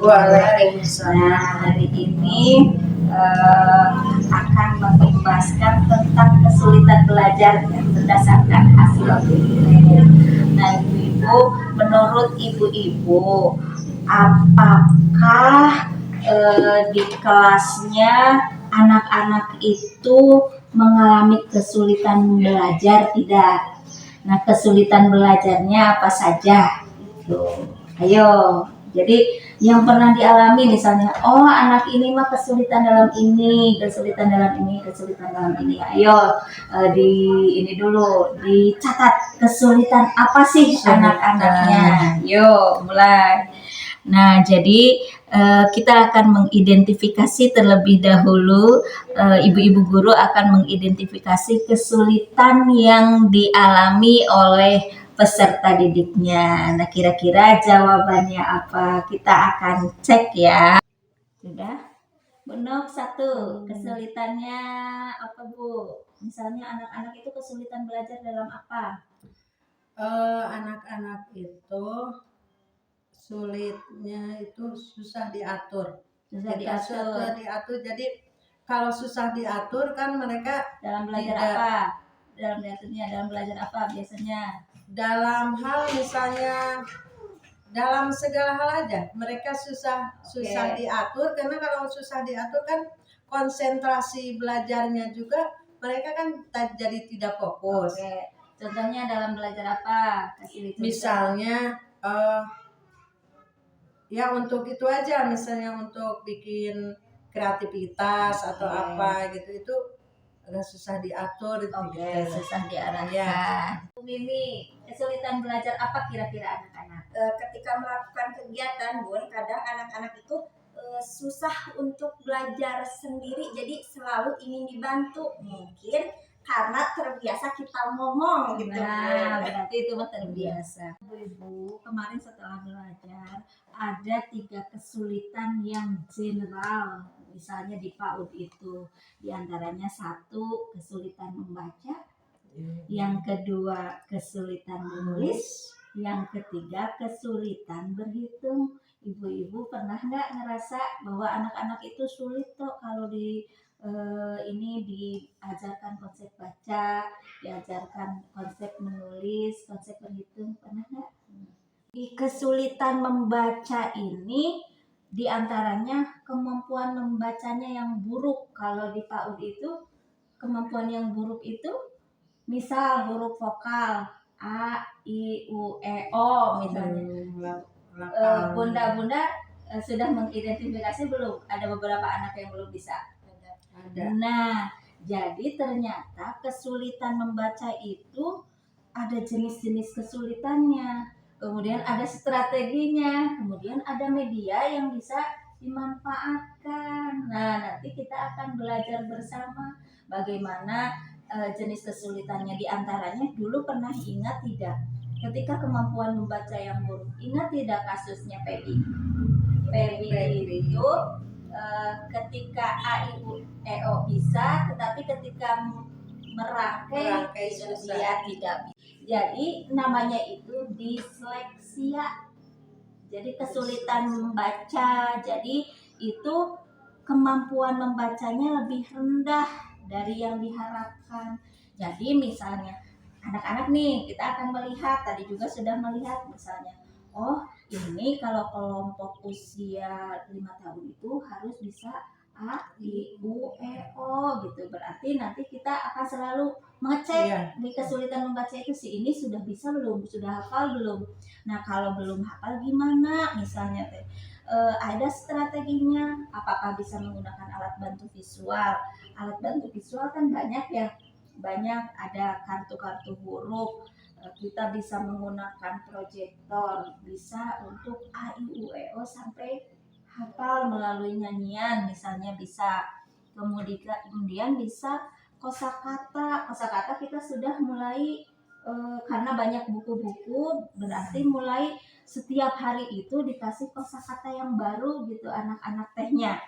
Waalaikumsalam. Nah, hari ini akan membahaskan tentang kesulitan belajar berdasarkan hasil penilaian. Nah, ibu-ibu, menurut ibu-ibu, apakah di kelasnya anak-anak itu mengalami kesulitan belajar tidak? Nah, kesulitan belajarnya apa saja? Gitu. Ayo, jadi yang pernah dialami misalnya, oh anak ini mah kesulitan dalam ini, kesulitan dalam ini, kesulitan dalam ini. Ayo di ini dulu dicatat kesulitan apa sih anak-anaknya. Yuk mulai. Nah, jadi kita akan mengidentifikasi terlebih dahulu, ibu-ibu guru akan mengidentifikasi kesulitan yang dialami oleh peserta didiknya. Nah, kira-kira jawabannya apa? Kita akan cek ya. Sudah? Benok 1, kesulitannya apa Bu? Misalnya anak-anak itu kesulitan belajar dalam apa? Anak-anak itu sulitnya itu susah diatur. Susah diatur. Jadi kalau susah diatur kan mereka Dalam belajar tidak, apa? Dalam belajar apa biasanya? dalam hal misalnya dalam segala hal aja mereka susah diatur, karena kalau susah diatur kan konsentrasi belajarnya juga mereka kan jadi tidak fokus. Contohnya dalam belajar apa? Kasih contoh. Misalnya ya untuk itu aja, misalnya untuk bikin kreativitas atau apa gitu, itu agak susah diatur. Susah diarahkan. Ya. Mimi, kesulitan belajar apa kira-kira anak-anak? Ketika melakukan kegiatan, Bun, kadang anak-anak itu susah untuk belajar sendiri, jadi selalu ingin dibantu. Mungkin karena terbiasa kita ngomong gitu. Nah, berarti itu mah terbiasa. Ibu, kemarin setelah belajar ada 3 kesulitan yang general. Misalnya di PAUD itu, diantaranya 1 kesulitan membaca, yang kedua kesulitan menulis, yang ketiga kesulitan berhitung. Ibu-ibu pernah nggak ngerasa bahwa anak-anak itu sulit tuh kalau ini diajarkan konsep baca, diajarkan konsep menulis, konsep berhitung, pernah nggak? Di kesulitan membaca ini diantaranya kemampuan membacanya yang buruk. Kalau di PAUD itu kemampuan yang buruk itu misal huruf vokal A, I, U, E, O misalnya. Bunda sudah mengidentifikasi belum? Ada beberapa anak yang belum bisa. Ada. Nah, jadi ternyata kesulitan membaca itu ada jenis-jenis kesulitannya. Kemudian ada strateginya, kemudian ada media yang bisa dimanfaatkan. Nah, nanti kita akan belajar bersama bagaimana jenis kesulitannya. Diantaranya dulu pernah ingat tidak? Ketika kemampuan membaca yang buruk, ingat tidak kasusnya Pebi? Pebi itu ketika A, I, U, E, O bisa, tetapi ketika merangkai dia tidak bisa. Jadi namanya itu disleksia. Jadi kesulitan membaca. Jadi itu kemampuan membacanya lebih rendah dari yang diharapkan. Jadi misalnya anak-anak nih, kita akan melihat, tadi juga sudah melihat misalnya, oh ini kalau kelompok usia 5 tahun itu harus bisa A, I, U, E, O gitu. Berarti nanti kita akan selalu mengecek di kesulitan membaca itu, si ini sudah bisa belum, sudah hafal belum. Nah kalau belum hafal gimana misalnya ada strateginya, apakah bisa menggunakan alat bantu visual. Alat bantu visual kan banyak ya, banyak, ada kartu-kartu huruf, kita bisa menggunakan proyektor, bisa untuk A, I, U, E, O sampai hafal melalui nyanyian misalnya bisa. Kemudian bisa kosakata kita sudah mulai karena banyak buku-buku, berarti mulai setiap hari itu dikasih kosakata yang baru gitu anak-anak tehnya.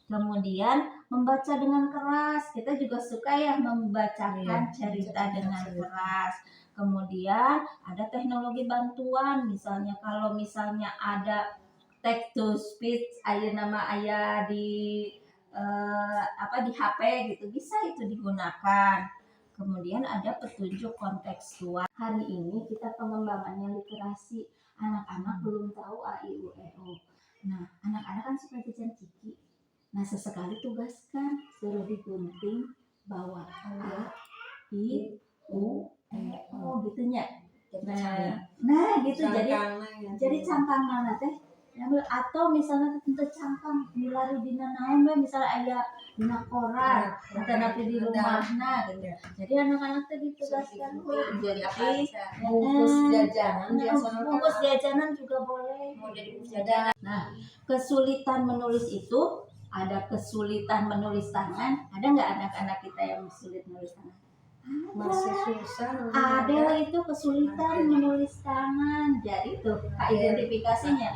Kemudian membaca dengan keras, kita juga suka ya membacakan cerita dengan keras. Kemudian ada teknologi bantuan, misalnya kalau misalnya ada text to speech aya nama aya di di HP gitu bisa itu digunakan. Kemudian ada petunjuk kontekstual. Hari ini kita pengembangannya literasi. Anak-anak belum tahu a i u e o. Nah, anak-anak kan suka jajan ciki. Nah, sesekali tugaskan suruh digunting bahwa a i u e o gitunya. Nah gitu jadi cangkang mana teh atau misalnya tentu cangkang dilari dina naon we misalnya aya dina koran atau nanti di rumahna gitu. Jadi anak-anak teh ditugaskan jadi apa aja. bungkus jajanan biasanya bungkus jajanan juga boleh. Mau jadi bungkus jajanan. Nah, kesulitan menulis itu ada kesulitan menulis tangan. Ada nggak anak-anak kita yang sulit menulis tangan? masih susah. Ada itu kesulitan menulis tangan. Jadi itu identifikasinya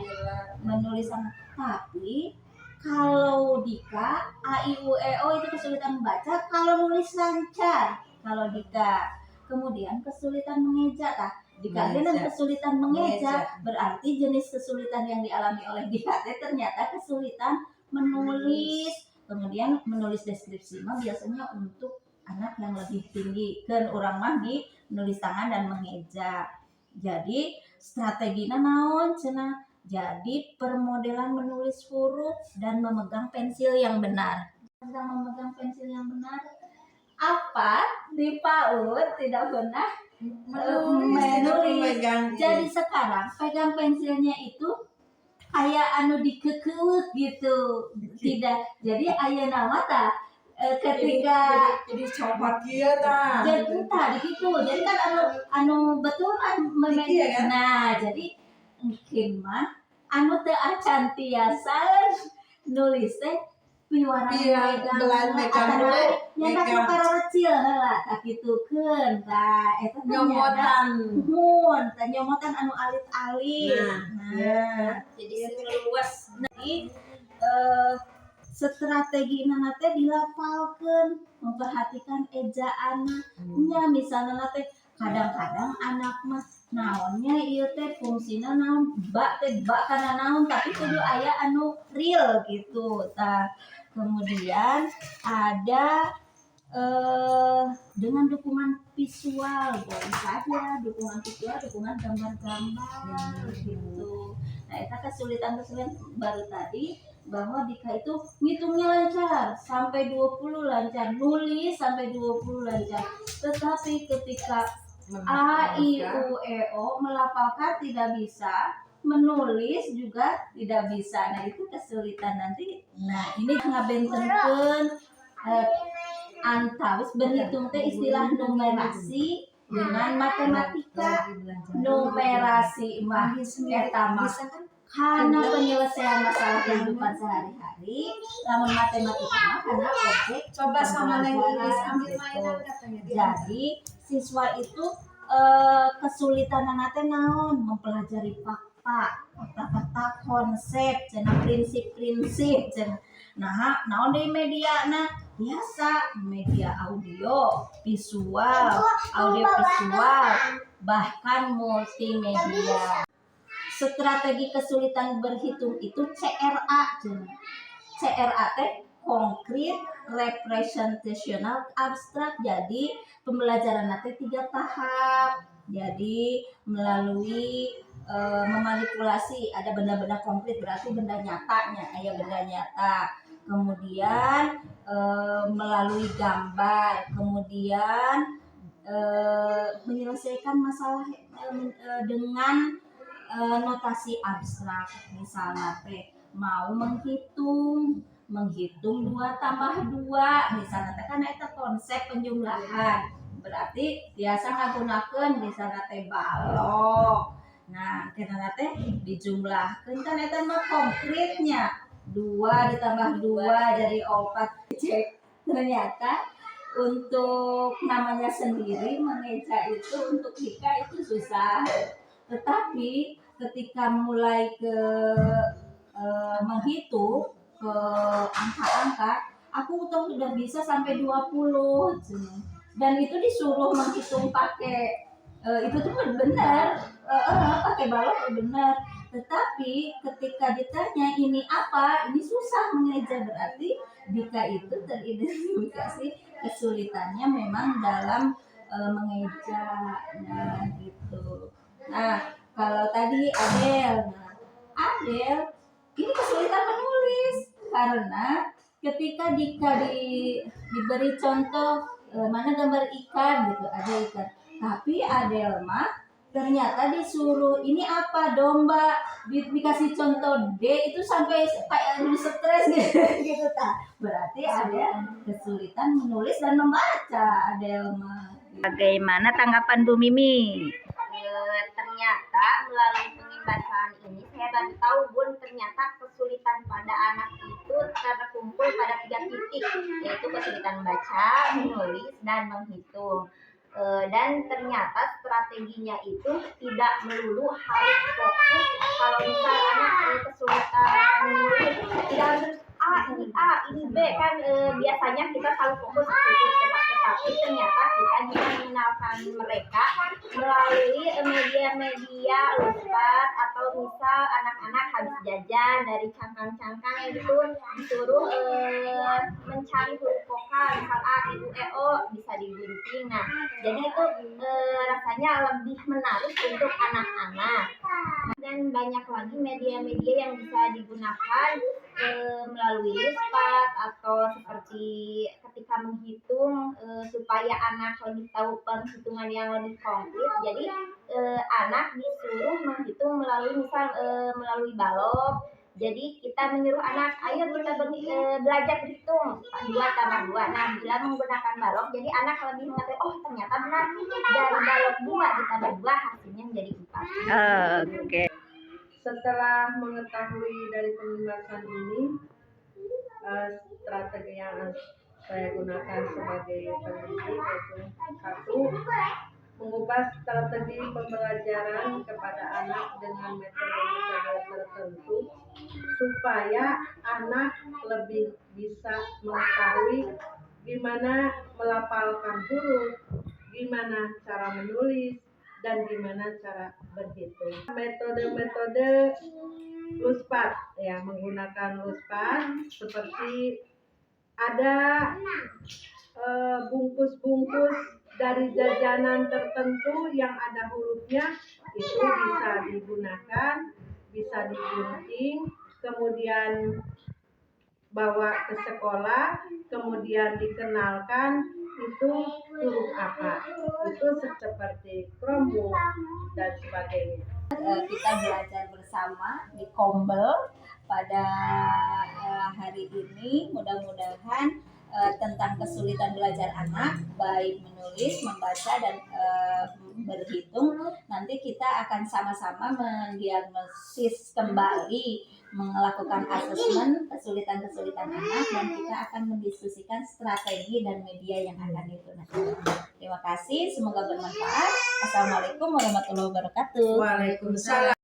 menulis tangan. Tapi kalau Dika a i u e o itu kesulitan membaca, kalau nulis lancar. Kalau Dika kemudian kesulitan mengeja kah? Dika dengan kesulitan mengeja berarti jenis kesulitan yang dialami oleh Dika ternyata kesulitan menulis. Kemudian menulis deskripsi mah biasanya untuk anak yang lebih tinggi kan orang mah di menulis tangan dan mengeja. Jadi strateginya naon cenah? Jadi permodelan menulis huruf dan memegang pensil yang benar. Tentang memegang pensil yang benar apa di PAUD tidak pernah menulis. Jadi sekarang pegang pensilnya itu kayak anu dikekeuh gitu. Tidak. Jadi aya nama tah ketika jadi copot kieu tah. jadi entah gitu. Jadi kan anu betul kan ya? Nah, jadi mungkin mah anu teu acan tiasa nulis teh piwara megang nyata perkara kecil heula tah kitukeun tah eta nyomotan. tah nyomotan anu alit-alit. Nah, Jadi luas. jadi strategi teh dilapalkeun memperhatikan ejaanna nya misalnya teh kadang-kadang anak mah naonnya ieu teh fungsina naon bak kana naon tapi kudu aya anu real gitu tah. Kemudian ada dengan dukungan visual boleh saja dukungan visual dukungan gambar-gambar gitu. Nah itu kesulitan baru tadi bahwa Dika itu ngitungnya lancar sampai 20 lancar, nulis sampai 20 lancar, tetapi ketika a i u e o melafalkan tidak bisa, menulis juga tidak bisa. Nah itu kesulitan nanti. Nah ini ngabentenkeun antawis berhitung teh istilah numerasi dengan matematika. Numerasi mah eta mah karena penyelesaian masalah kehidupan sehari-hari, namun matematika mah karena objek Coba sama Neng Iris ambil gitu. mainan katanya. Jadi siswa itu kesulitan teh naon mempelajari fakta konsep cenah prinsip cenah. Nah naon deui mediana biasa media audio visual bahkan multimedia. Strategi kesulitan berhitung itu CRA. CRA teh konkret, representational, abstrak. Jadi pembelajaran nanti 3 tahap. Jadi melalui memanipulasi ada benda-benda konkret berarti benda nyatanya, aya benda nyata. Kemudian melalui gambar, kemudian menyelesaikan masalah dengan notasi abstrak. Misalnya teh mau menghitung 2 tambah 2 misalnya teh kan eta konsep penjumlahan berarti biasa ngagunakeun misalnya teh balok. Nah kenana teh dijumlahkeun kan eta mah konkretnya 2 ditambah 2 jadi 4. Cek ternyata untuk namanya sendiri mengeja itu untuk Dika itu susah, tetapi ketika mulai ke menghitung ke angka-angka, aku tuh udah bisa sampai 20 dan itu disuruh menghitung pakai itu tuh benar pakai balok benar. Tetapi ketika ditanya ini apa, ini susah mengeja, berarti Dika itu teridentifikasi kesulitannya memang dalam mengeja. Nah, gitu. Nah, kalau tadi Adel ini kesulitan menulis karena ketika diberi contoh mana gambar ikan gitu, ada ikan, tapi Adel mah ternyata disuruh ini apa, domba, dikasih contoh D itu sampai kayak stres gitu, gitu tak, berarti ada kesulitan menulis dan membaca Adel mah. Bagaimana tanggapan Bu Mimi? Ternyata melalui pengembacaan ini saya baru tahu Bun, ternyata kesulitan pada anak itu terkumpul pada 3 titik, yaitu kesulitan baca, menulis, dan menghitung. Dan ternyata strateginya itu tidak melulu harus fokus. Kalau misal anak kesulitan menulis, tidak harus ini B kan, biasanya kita selalu fokus ke situ, tetapi ternyata kita bisa mengenalkan mereka melalui media-media Luspat, atau misal anak-anak habis jajan dari cangkang-cangkang itu disuruh mencari huruf vokal, misal A, I, U, E, O bisa digunting. Nah, jadi itu rasanya lebih menarik untuk anak-anak. Dan banyak lagi media-media yang bisa digunakan melalui Luspat, atau seperti ketika menghitung supaya anak lebih tahu penghitungan yang lebih konkret. Jadi anak disuruh menghitung melalui misal melalui balok. Jadi kita menyuruh anak, ayo kita belajar berhitung 2 tambah 2. Nah, bila menggunakan balok, jadi anak lebih mengetahui, oh ternyata benar dari balok 2 ditambah 2 hasilnya menjadi 4. Oke. Setelah mengetahui dari pembahasan ini, strategi yang saya gunakan sebagai pendidik yaitu 1, mengubah strategi pembelajaran kepada anak dengan metode-metode tertentu supaya anak lebih bisa mengetahui gimana melafalkan huruf, gimana cara menulis, dan gimana cara berhitung. Metode-metode Luspat ya, menggunakan Luspat seperti ada bungkus-bungkus dari jajanan tertentu yang ada hurufnya, itu bisa digunakan, bisa digunting, kemudian bawa ke sekolah, kemudian dikenalkan itu huruf apa, itu seperti Chromebook dan sebagainya. Kita belajar bersama di Kombel pada hari ini, mudah-mudahan tentang kesulitan belajar anak baik menulis, membaca, dan berhitung, nanti kita akan sama-sama mendiagnosis kembali, melakukan asesmen kesulitan-kesulitan anak, dan kita akan mendiskusikan strategi dan media yang akan digunakan. Terima kasih, semoga bermanfaat. Assalamualaikum warahmatullahi wabarakatuh. Waalaikumsalam.